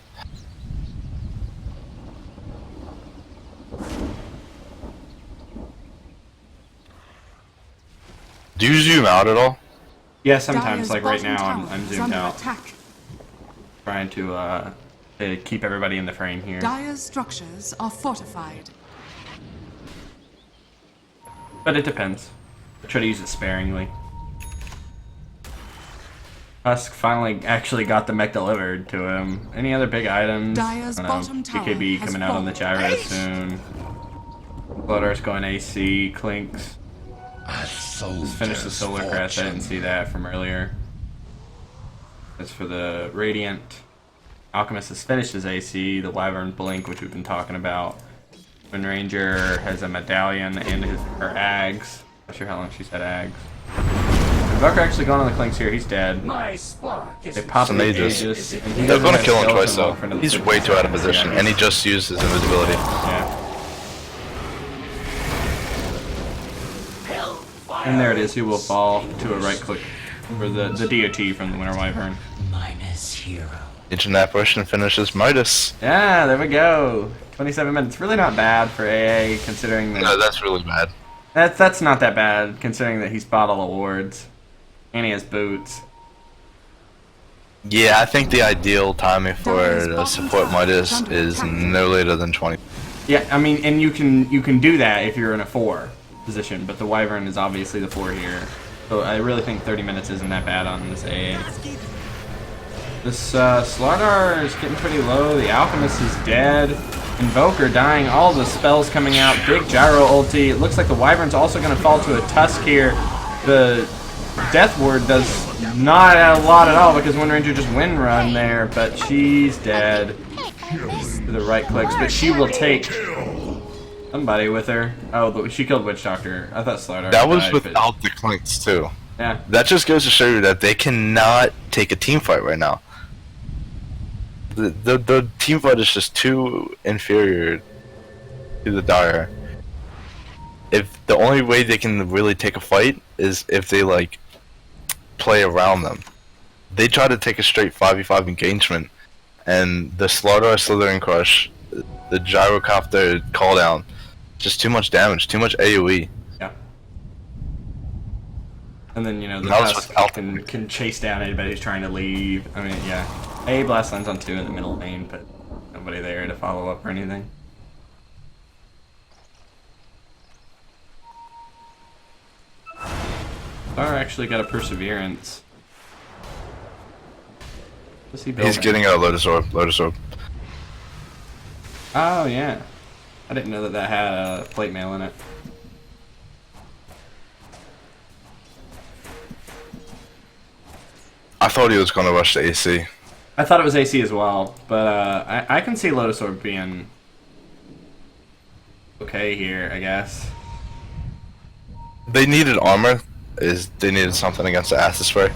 Do you zoom out at all? Yeah, sometimes, Dire's like right bottom now, tower I'm is zoomed under out, attack. trying to keep everybody in the frame here. Dire's structures are fortified. But it depends. I try to use it sparingly. Husk finally actually got the mech delivered to him. Any other big items? Dire's I don't know, bottom tower BKB has coming out on the fallen. gyro soon. Bloodur's going AC, Clinks. Just finished the Solar Crest, I didn't see that from earlier. As for the Radiant, Alchemist has finished his AC, the Wyvern Blink, which we've been talking about. Wind Ranger has a Medallion and her Ags. Not sure how long she said Ags. Invoker actually going on the Clinks here, he's dead. My spark is They pop Some the Aegis. Aegis. and he They're doesn't gonna have kill him skeleton twice though. wall for another He's 6 way too out of seconds. position, Yeah. and he just used his invisibility. Yeah. And there it is, he will fall to a right click for the DOT from the Winter Wyvern. Minus hero. Ancient Apparition finishes Midas. Yeah, there we go. 27 minutes. Really not bad for AA, considering that... No, that's really bad. That's not that bad, considering that he's bought all awards. And he has boots. Yeah, I think the ideal timing for a support Midas is no later than 20. Yeah, I mean, and you can do that if you're in a 4 position, but the Wyvern is obviously the 4 here. So I really think 30 minutes isn't that bad on this AA. This Slardar is getting pretty low. The Alchemist is dead. Invoker dying. All the spells coming out. Big Gyro ulti. It looks like the Wyvern's also going to fall to a Tusk here. The Death Ward does not a lot at all because Wind Ranger just wind run there, but she's dead to the right clicks. But she will take somebody with her. Oh, she killed Witch Doctor. I thought Slardar That was died, without the Clinks too. but, yeah. That just goes to show you that they cannot take a team fight right now. The team fight is just too inferior to the Dire. If the only way they can really take a fight is if they like play around them. They try to take a straight 5v5 engagement, and the Slithering Crush, the Gyrocopter call down, just too much damage, too much AoE. Yeah. And then, you know, the That was Tusk without can chase down anybody who's trying to leave. I mean, yeah. A blast lands on 2 in the middle lane, but nobody there to follow up or anything. Star actually got a Perseverance. What's he building? He's getting a Lotus Orb. Lotus Orb. Oh, yeah. I didn't know that that had a plate mail in it. I thought he was going to rush the AC. I thought it was AC as well, but I can see Lotus Orb being okay here, I guess. They needed armor. They needed something against the Acid Spray.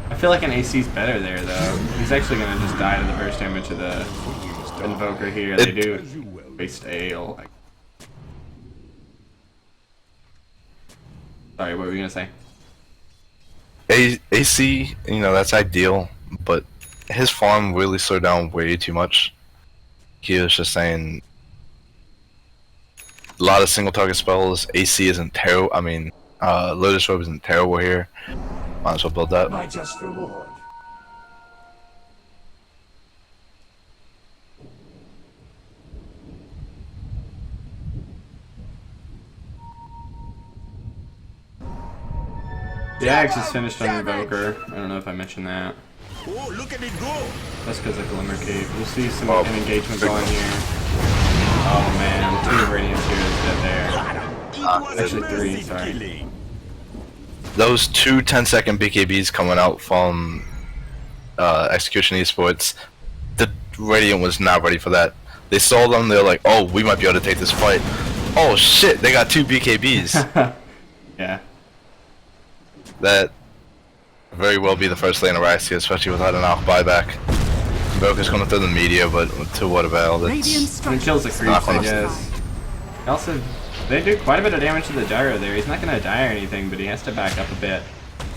I feel like an AC's better there, though. He's actually gonna just die to the burst damage of the Invoker here. They do waste ale. Sorry, what were you gonna say? AC, you know, that's ideal, but his farm really slowed down way too much. He was just saying a lot of single target spells. AC isn't terrible. I mean, Lotus Orb isn't terrible here. Might as well build that. my just reward. The Axe is finished on Invoker. I don't know if I mentioned that. Oh, look at it go! That's because of Glimmer Cape. We'll see some Oh, an engagement going here. Oh man, 2 Radiance here is dead there. It was actually a 3, mercy sorry. killing. Those 2 10-second BKBs coming out from Execution Esports, the Radiant was not ready for that. They saw them, they're like, oh, we might be able to take this fight. Oh shit, they got 2 BKBs. Yeah. That very well be the first lane of Raxia, especially without an off buyback. Invoker's gonna throw the media, but to what avail? Radiant That's And it kills the structures. creeps, I gonna guess. Also, they do quite a bit of damage to the gyro there. He's not gonna die or anything, but he has to back up a bit.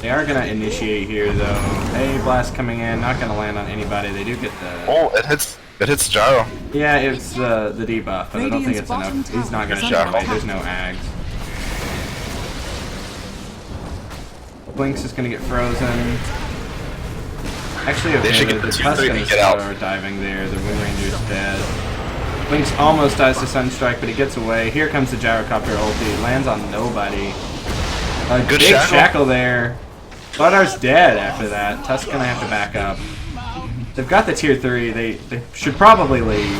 They are gonna initiate here, though. Hey, blast coming in, not gonna land on anybody. They do get the. oh, it hits the gyro. Yeah, it's the debuff, but I don't think Radiant's it's enough. bottom He's not gonna tower is show under it. There's no ags. Blink's just gonna get frozen. Actually, okay, should get the the 2-3 Tusk to gonna get out. start diving there. The Wind Ranger's dead. Blink's almost dies to Sunstrike, but he gets away. Here comes the Gyrocopter ulti. Lands on nobody. A Good big shackle. shackle there. Bloodar's dead after that. Tusk's gonna have to back up. They've got the tier 3. They should probably leave.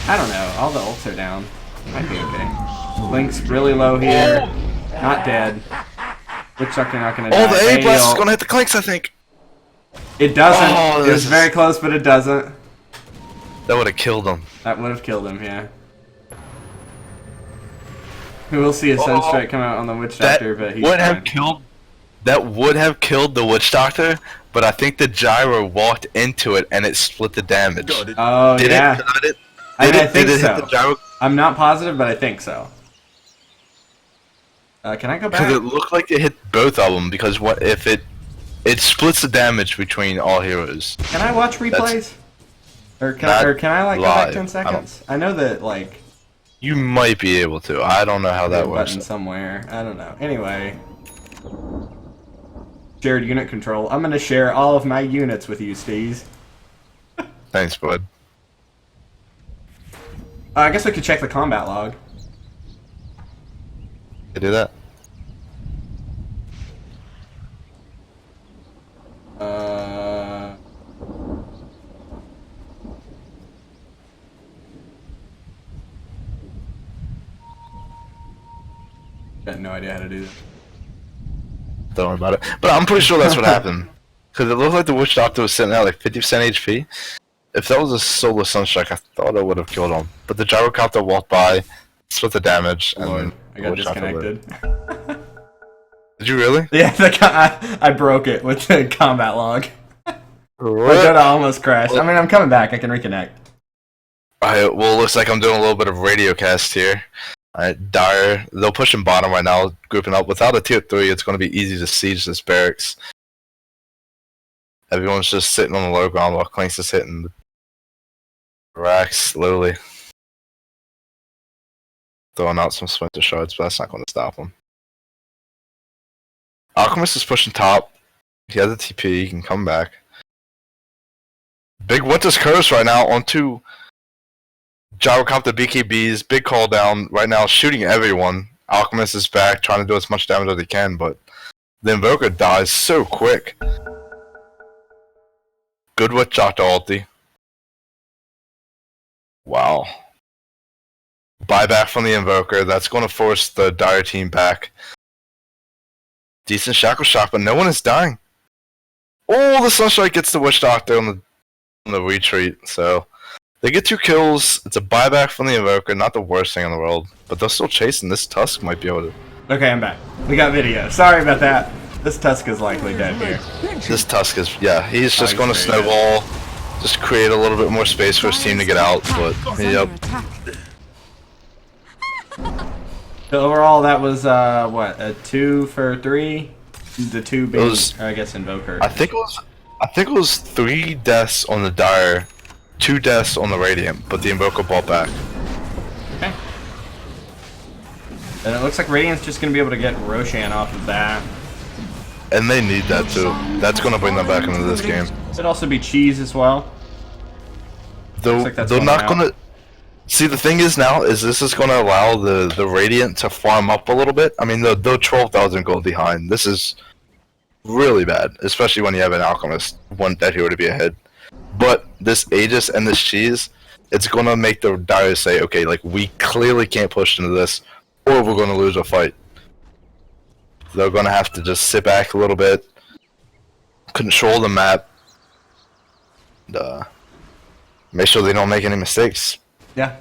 I don't know. All the ults are down. Might be okay. Blink's really low here. Not dead. Looks like they're not gonna die. Oh, the A blast is ult. gonna hit the clinks, I think. It doesn't. Oh, It this was is- very close, but it doesn't. That would have killed him. That would have killed him, yeah. We will see a Sunstrike come out on the Witch That Doctor, but he's would have fine. killed. That would have killed the Witch Doctor, but I think the gyro walked into it and it split the damage. Got it. Oh, Did yeah. it? Did it? I Did it, think did it so. hit the gyro? I'm not positive, but I think so. Can I go back? Because it looked like it hit both of them. Because what if it splits the damage between all heroes? Can I watch replays? Or can Not I like go back live. 10 seconds? I know that like You might be able to. I don't know how that a works. button somewhere. I don't know. Anyway. Shared unit control. I'm gonna share all of my units with you, Steez. Thanks, bud. I guess we could check the combat log. You do that. Got no idea how to do that. Don't worry about it. But I'm pretty sure that's what happened. Because it looked like the Witch Doctor was sitting at like 50% HP. If that was a solo Sunstrike, I thought it would have killed him. But the Gyrocopter walked by, split the damage, and Lord, I the got Witch Doctor lived. disconnected. Did you really? Yeah, I broke it with the combat log. My What? Dota almost crashed. I mean, I'm coming back. I can reconnect. Alright, well, looks like I'm doing a little bit of radio cast here. Alright, Dire, they'll push him bottom right now, grouping up. Without a tier 3, it's going to be easy to siege this barracks. Everyone's just sitting on the low ground while Clinks is hitting the racks slowly. Throwing out some Splinter Shards, but that's not going to stop him. Alchemist is pushing top. He has a TP, he can come back. Big Winter's Curse right now onto Gyrocopter BKBs, big call down right now, shooting everyone. Alchemist is back, trying to do as much damage as he can, but the Invoker dies so quick. Good with Doctor ulti. Wow. Buyback from the Invoker, that's going to force the Dire team back. Decent Shackle Shock, but no one is dying. Oh, the Sunstrike gets the Witch Doctor on the retreat, so they get 2 kills. It's a buyback from the Invoker, not the worst thing in the world, but they're still chasing. This Tusk might be able to. Okay, I'm back. We got video. Sorry about that. This Tusk is likely dead here. This Tusk is, yeah, he's just he's going to very snowball, just create a little bit more space for his team to get out, but Is yep. under attack. So overall, that was what, a 2 for 3? The 2 being, was- or I guess Invoker. I think it was 3 deaths on the Dire, 2 deaths on the Radiant, but the Invoker bought back. Okay. And it looks like Radiant's just gonna be able to get Roshan off of that. And they need that too. That's going to bring them back into this game. Could also be Cheese as well. They're, like that's they're going not out. going to. See, the thing is now, is this is going to allow the Radiant to farm up a little bit. I mean, they're 12,000 gold behind. This is really bad, especially when you have an Alchemist, want that hero to be ahead. But this Aegis and this Cheese, it's going to make the Dire say, okay, like, we clearly can't push into this, or we're going to lose a fight. They're going to have to just sit back a little bit, control the map, and make sure they don't make any mistakes. Yeah.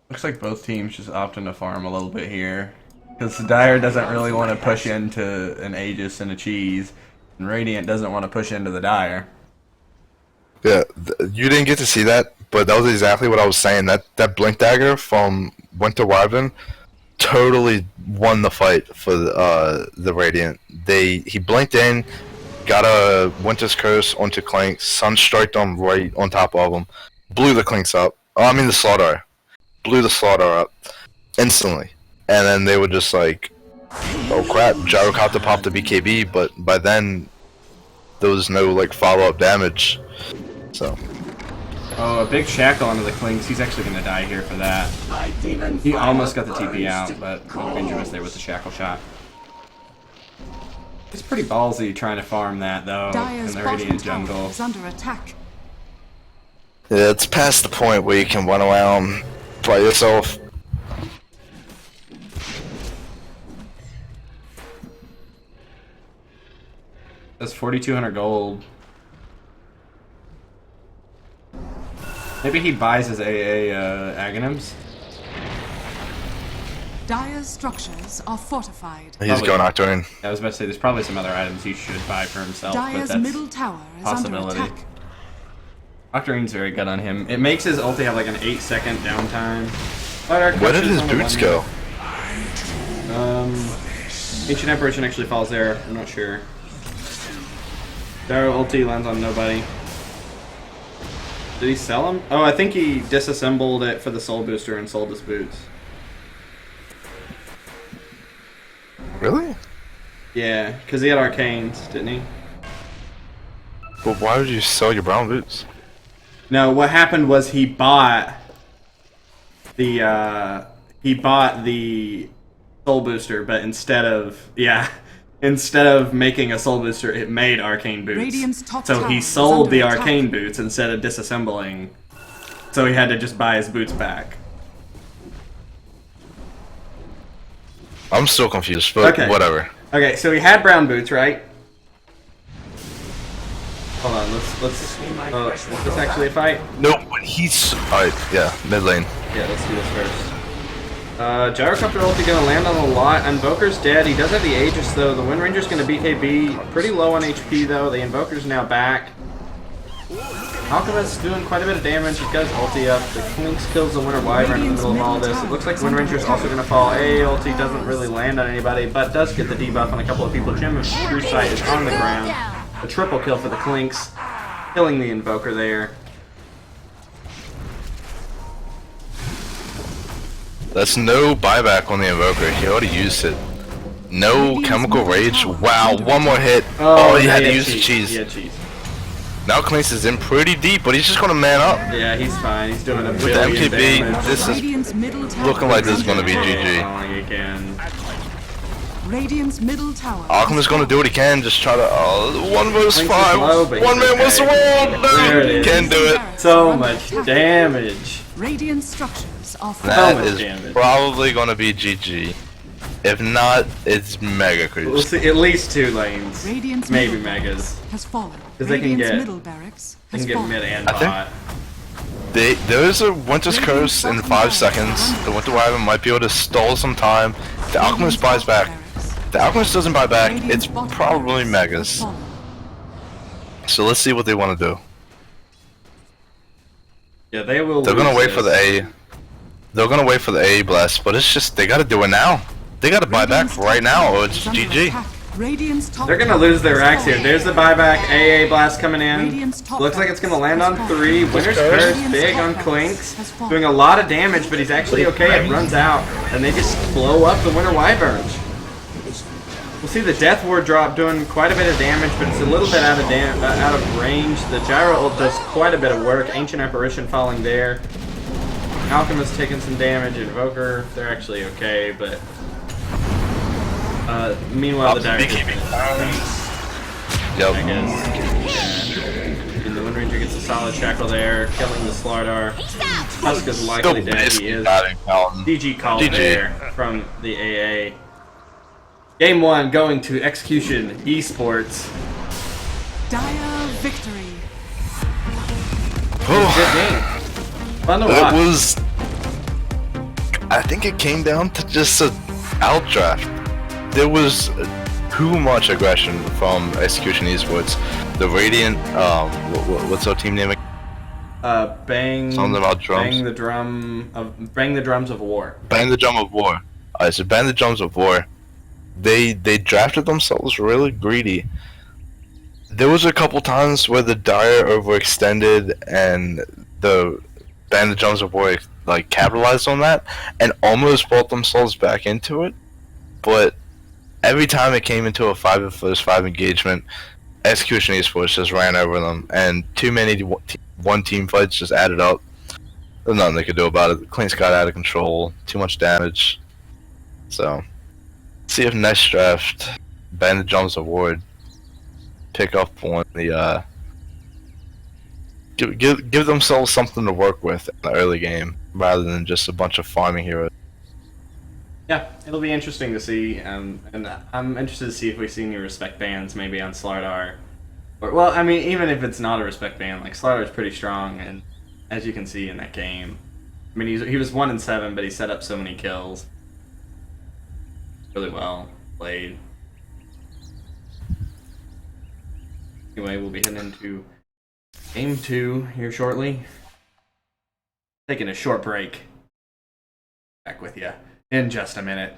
Looks like both teams just opting to farm a little bit here. Because Because Dire doesn't really want to push into an Aegis and a Cheese, and Radiant doesn't want to push into the Dire. Yeah, you didn't get to see that, but that was exactly what I was saying. That Blink Dagger from Winter Wyvern totally won the fight for the Radiant. He blinked in, got a Winter's Curse onto Clink, Sunstriked them right on top of him, blew the Clinks up. Oh, I mean the Slaughter. Blew the Slaughter up instantly. And then they were just like, oh crap, Gyrocopter popped the BKB, but by then there was no like follow-up damage. So. Oh, a big shackle onto the Clinks. He's actually going to die here for that. He almost got the TP out, but Ranger was there with the shackle shot. It's pretty ballsy trying to farm that, though, in the Radiant jungle. Is under attack. Yeah, it's past the point where you can run around by yourself. That's 4,200 gold. Maybe he buys his AA Aghanims. Dire's structures are fortified. He's going Octarine. I was about to say, there's probably some other items he should buy for himself, but Dire's that's middle tower is possibility. under attack. Octarine's very good on him. It makes his ulti have like an 8-second downtime. Where did his boots go? Ancient Apparition actually falls there. I'm not sure. Dire ulti lands on nobody. Did he sell them? Oh, I think he disassembled it for the soul booster and sold his boots. Really? Yeah, because he had arcanes, didn't he? But why would you sell your brown boots? No, what happened was he bought the soul booster, but instead of making a soul booster, it made arcane boots. Radiant's top So tower he is sold the under attack. arcane boots instead of disassembling. So he had to just buy his boots back. I'm still confused, but Okay. whatever. Okay, so he had brown boots, right? Hold on, let's is this actually a fight? No, but he's alright. Yeah, mid lane. Yeah, let's do this first. Gyrocopter ulti gonna land on a lot. Invoker's dead. He does have the Aegis though. The Wind Ranger's gonna BKB. Pretty low on HP though. The Invoker's now back. Alchemist's doing quite a bit of damage. He's got his ulti up. The Clinks kills the Winter Wyvern in the middle of all this. It looks like Wind Ranger's also gonna fall. AA ulti doesn't really land on anybody, but does get the debuff on a couple of people. Gem of True Sight is on the ground. A triple kill for the Clinks, killing the Invoker there. That's no buyback on the Invoker. He already used it. No Chemical Rage. Wow, one more hit. Oh, he had to use the cheese. He had cheese. Now Clinks is in pretty deep, but he's just gonna man up. Yeah, he's fine. He's doing a With the billion MKB, damage. this is Radiant's middle tower looking like this is is gonna be under attack. GG. Falling again. Radiant's middle tower. Alchemist's gonna do what he can, just try to 1 versus Clinks is 5. low, but One he's man wins the okay. world. There it No, is. can't do it. So much damage. Radiant structures are That much is damage. probably gonna be GG. If not, it's mega We'll creeps. see at least 2 lanes. Radiant's Maybe middle megas. has fallen. 'Cause they can Radiant's get- middle barracks They has can get fallen. mid and I think- bot. There's a Winter's Curse in 5 seconds. The Winter Wyvern might be able to stall some time. The Alchemist buys back. The Alchemist doesn't buy back. It's probably megas. So let's see what they want to do. Yeah, they will. They're gonna lose wait for the this. A. They're gonna wait for the A blast, but it's just they gotta do it now. They gotta buy back right now, or it's GG. They're gonna lose their racks here. There's the buyback. AA blast coming in. Radiant's top Looks like it's gonna land barracks on has 3. fallen. Winter's Curse. Curse, big on Clinks. Doing a lot of damage, but he's actually okay. It runs out, and they just blow up the Winter Wyverns. We'll see the Death Ward drop doing quite a bit of damage, but it's a little bit out of range. The Gyro ult does quite a bit of work. Ancient Apparition falling there. Alchemist taking some damage. Invoker, they're actually okay, but meanwhile the Dire Yep. I guess. And the Wind Ranger gets a solid shackle there, killing the Slardar. Huska's likely Still dead. He is. batting Paladin. DG call GG. there from the AA. Game 1 going to Execution Esports. Dire victory. Good game. Fun to It watch. was. I think it came down to just a outdraft. There was too much aggression from Execution Esports. The Radiant, what's our team name again? Bang. Something about drums. Bang the drums of war. Bang the Drum of War. Alright, so Bang the Drums of War. They drafted themselves really greedy. There was a couple times where the Dire overextended and the Bang the Drums of War like capitalized on that and almost brought themselves back into it. But every time it came into a 5 vs 5 engagement, Execution Esports just ran over them, and too many one team fights just added up. There's nothing they could do about it. The Cleans got out of control, too much damage. So, see if next draft, Bang the Drums Award, pick up on the give themselves something to work with in the early game, rather than just a bunch of farming heroes. Yeah, it'll be interesting to see, and I'm interested to see if we see any respect bans maybe on Slardar. Or, well, I mean, even if it's not a respect ban, like Slardar's pretty strong, and as you can see in that game, I mean, he was 1-7, but he set up so many kills. Really well played. Anyway, we'll be heading into Game 2 here shortly. Taking a short break. Back with you in just a minute.